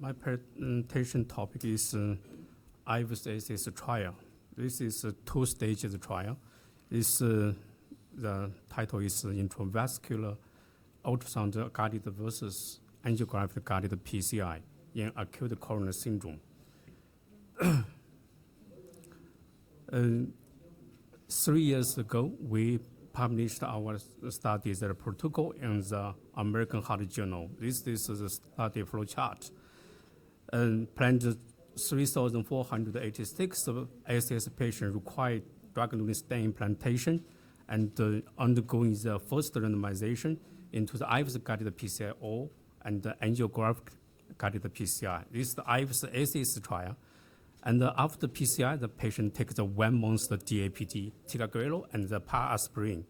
My presentation topic is IVUS-ACS trial. This is a two-stages trial. The title is intravascular ultrasound-guided versus angiographic-guided PCI in acute coronary syndrome. 3 years ago, we published our studies protocol in the American Heart Journal. This is the study flowchart. Planned 3,486 ACS patients required drug-eluting stent implantation and undergoing the first randomization into the IVUS-guided PCI and the angiographic-guided PCI. This is the IVUS-ACS trial. And after PCI, the patient takes the 1 month DAPT, ticagrelor, and the parasprin.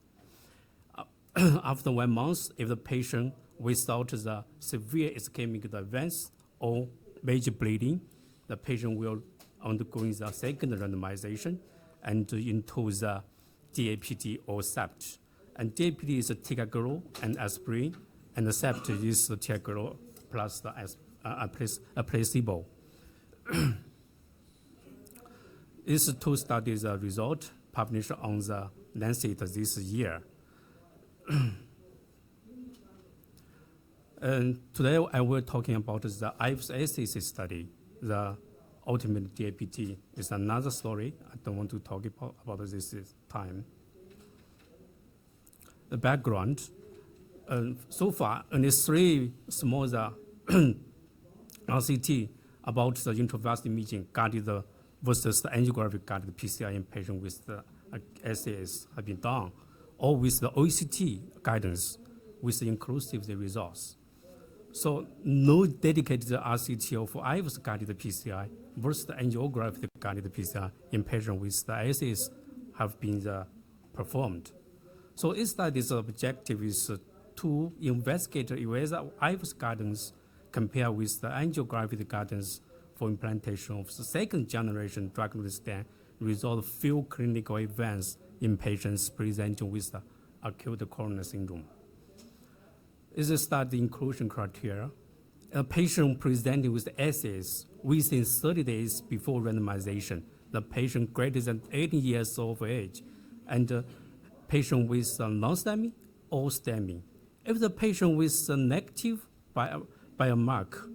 After 1 month, if the patient without the severe ischemic events or major bleeding, the patient will undergo the second randomization and into the DAPT or SEPT. And DAPT is ticagrelor and aspirin, and the SEPT is ticagrelor plus a placebo. These two studies result published on the Lancet this year. And today I will talking about the IVUS-ACS study. The ultimate DAPT is another story. I don't want to talk about this time. The background. So far, only 3 small RCT about the intravascular imaging guided versus the angiographic guided PCI in patients with the ACS have been done, or with the OECD guidance with inclusive results. So no dedicated RCT of IVUS guided PCI versus the angiographic guided PCI in patients with the ACS have been performed. So this study's objective is to investigate whether IVUS guidance compared with the angiographic guidance for implantation of the second generation drug-eluting stent resolve few clinical events in patients presenting with the acute coronary syndrome. This is study inclusion criteria. A patient presenting with ACS within 30 days before randomization, the patient greater than 18 years of age, and the patient with non-STEMI or STEMI. If the patient with a negative biomarker,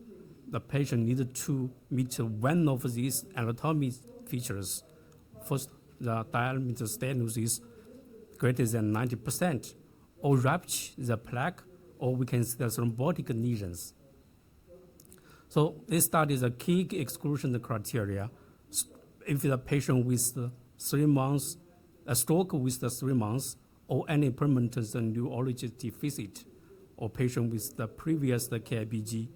the patient needed to meet one of these anatomy features. First, the diameter stenosis greater than 90%, or rupture the plaque, or we can see the thrombotic lesions. So this study is a key exclusion criteria. If the patient with 3 months, a stroke with 3 months, or any permanent neurological deficit, or patient with the previous CAPG,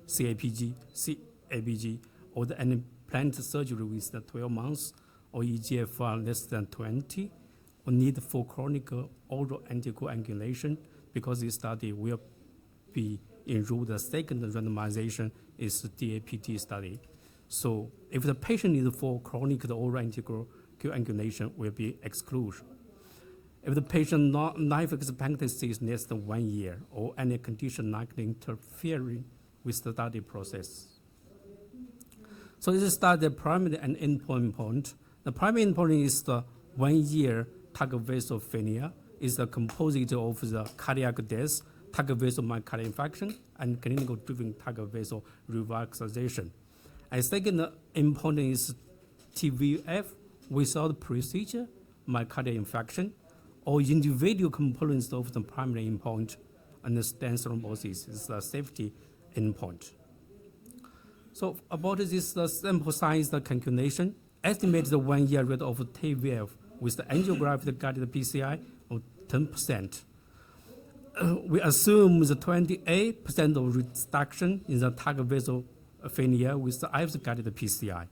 or any planned surgery with 12 months, or EGFR less than 20, or need for chronic oral anticoagulation, because this study will be enrolled. The second randomization is the DAPT study. So if the patient needs for chronic oral anticoagulation, will be exclusion. If the patient life expectancy is less than 1 year, or any condition likely interfering with the study process. So this is the primary and endpoint. The primary endpoint is the 1 year target vessel failure, is the composite of the cardiac death, target vessel myocardial infarction, and clinical driven target vessel revascularization. And second endpoint is TVF without procedure, myocardial infarction, or individual components of the primary endpoint, and the stent thrombosis is the safety endpoint. So about this sample size calculation, estimated the 1 year rate of TVF with the angiographic guided PCI of 10%. We assume the 28% of reduction in the target vessel failure with the IVUS guided PCI,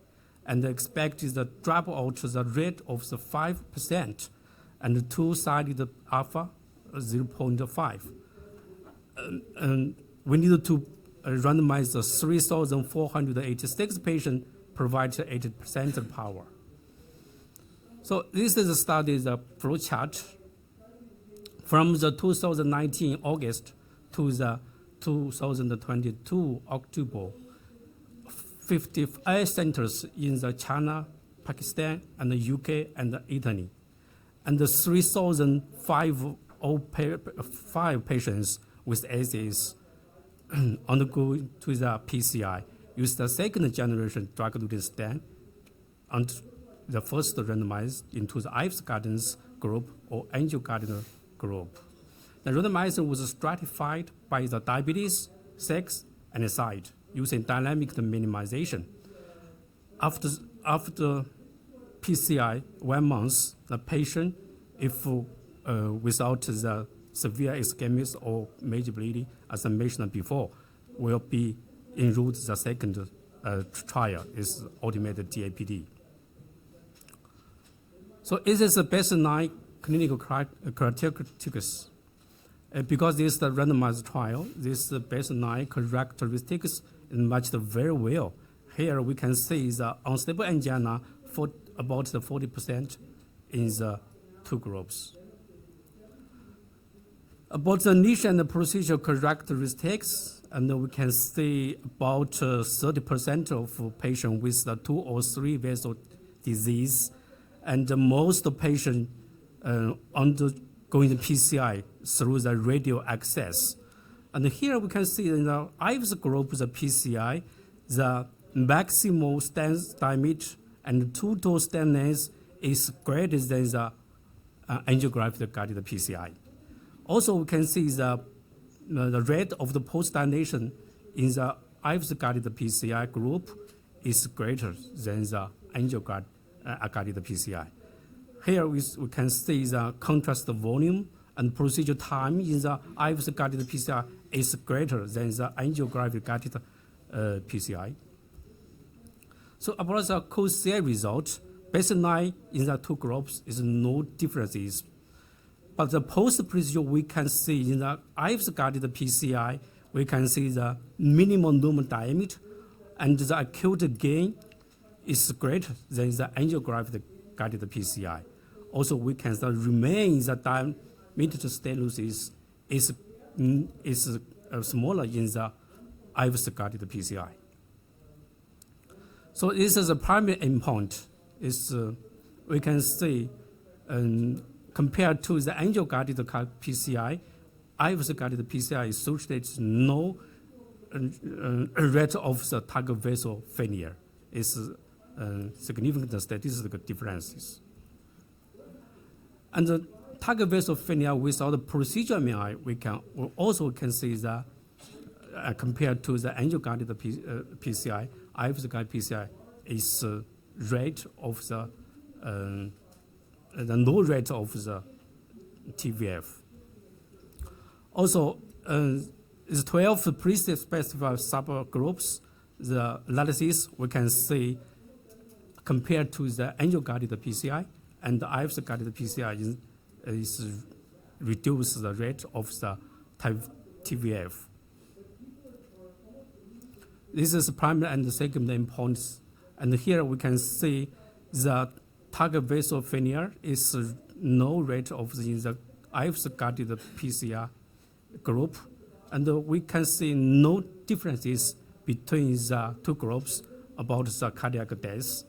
and expect the dropout the rate of the 5%, and the two-sided alpha 0.5. And we need to randomize the 3,486 patients, provide 80% power. So this is the study, the flow chart. From the 2019 August to the 2022 October, 58 centers in the China, Pakistan, and the UK and Italy, and 3,005 patients with ACS undergoing to the PCI use the second generation drug-eluting stent and the first randomized into the IVUS guidance group or angioguidance group. The randomization was stratified by the diabetes, sex, and site using dynamic minimization. After PCI 1 month, the patient, if without the severe ischemia or major bleeding, as I mentioned before, will be enrolled the second trial is ultimate DAPD. So it is a baseline clinical characteristics. Because this is the randomized trial, this baseline characteristics is matched very well. Here we can see the unstable angina for about the 40% in the two groups. About the niche and the procedural characteristics, and we can see about 30% of patients with the 2 or 3 vessel disease, and most patients undergoing the PCI through the radial access. And here we can see in the IVUS group, the PCI, the maximal stent diameter and total stent length is greater than the angiographic guided PCI. Also, we can see the rate of the post-dilation in the IVUS guided PCI group is greater than the angioguided PCI. Here we can see the contrast volume and procedure time in the IVUS guided PCI is greater than the angiographic guided PCI. So about the co-CI result, baseline in the two groups is no differences. But the post-procedure we can see in the IVUS guided PCI, we can see the minimum normal diameter and the acute gain is greater than the angiographic guided PCI. Also, we can remain the diameter status is smaller in the IVUS guided PCI. So this is the primary endpoint. We can see compared to the angio-guided PCI, IVUS guided PCI associates no rate of the target vessel failure. It's significant statistical differences. And the target vessel failure without the procedure MI, we also can see that compared to the angio-guided PCI, IVUS guided PCI is rate of the low rate of the TVF. Also, the 12 pre-specified subgroups, the analysis we can see compared to the angio-guided PCI and the IVUS guided PCI is reduce the rate of the TVF. This is primary and secondary endpoints. And here we can see the target vessel failure is no rate of the IVUS guided PCI group. And we can see no differences between the two groups about the cardiac death.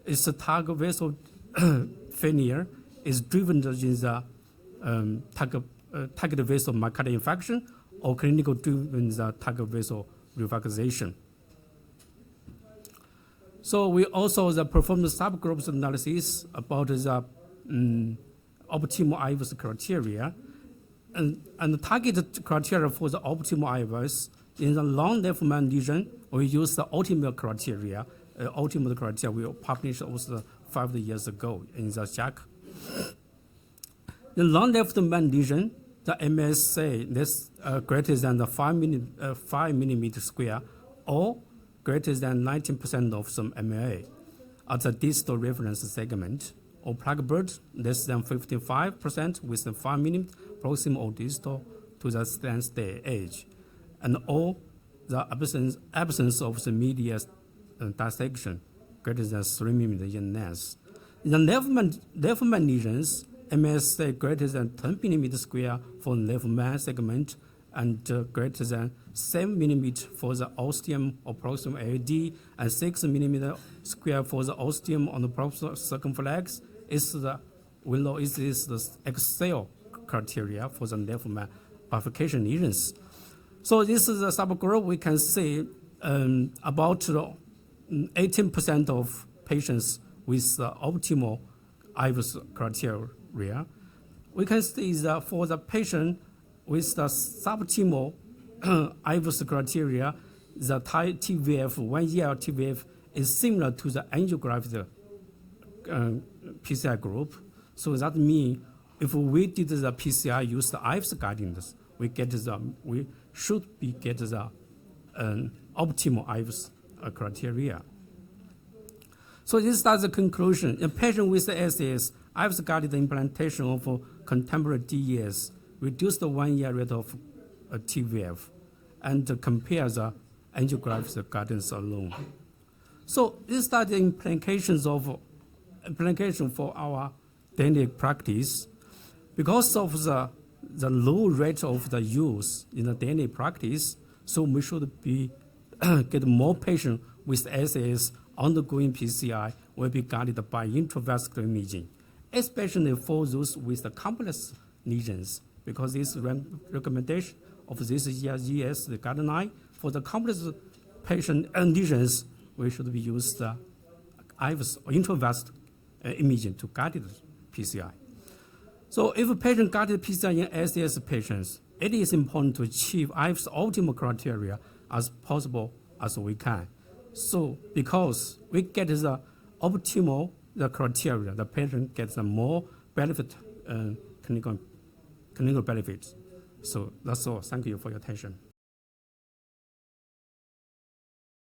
It's the target vessel failure is driven in the target vessel myocardial infarction or clinical driven the target vessel revascularization. So we also performed the subgroups analysis about the optimal IVUS criteria. And the target criteria for the optimal IVUS in the long left-man lesion, we use the ultimate criteria. Ultimate criteria we published also 5 years ago in the JACC. The long left-man lesion, the MSA is greater than the 5 millimeter square or greater than 19% of some MLA at the distal reference segment, or plaque burden less than 55% with the 5 millimeter proximal or distal to the stand-stay edge, and all the absence of the medial dissection greater than 3 millimeter in length. In the left-man lesions, MSA greater than 10 millimeter square for left-man segment and greater than 7 millimeter for the ostium or proximal LAD, and 6 millimeter square for the ostium on the proximal circumflex. We know it is the Excel criteria for the nerve bifurcation lesions. So this is a subgroup. We can see about 18% of patients with the optimal IVUS criteria. We can see that for the patient with the suboptimal IVUS criteria, the TVF, 1 year TVF, is similar to the angiographic PCI group. So that means if we did the PCI use the IVUS guidance, we should get the optimal IVUS criteria. So this is the conclusion. A patient with the ACS, IVUS guided implantation of contemporary DES reduced the 1 year rate of TVF and compare the angiographic guidance alone. So these are the implications for our daily practice. Because of the low rate of the use in the daily practice, so we should get more patients with ACS undergoing PCI will be guided by intravascular imaging, especially for those with the complex lesions, because this recommendation of this year's guideline for the complex patient lesions, we should be use the IVUS or intravascular imaging to guide the PCI. So if a patient guided PCI in ACS patients, it is important to achieve IVUS optimal criteria as possible as we can. So because we get the optimal criteria, the patient gets a more benefit, clinical benefits. So that's all. Thank you for your attention.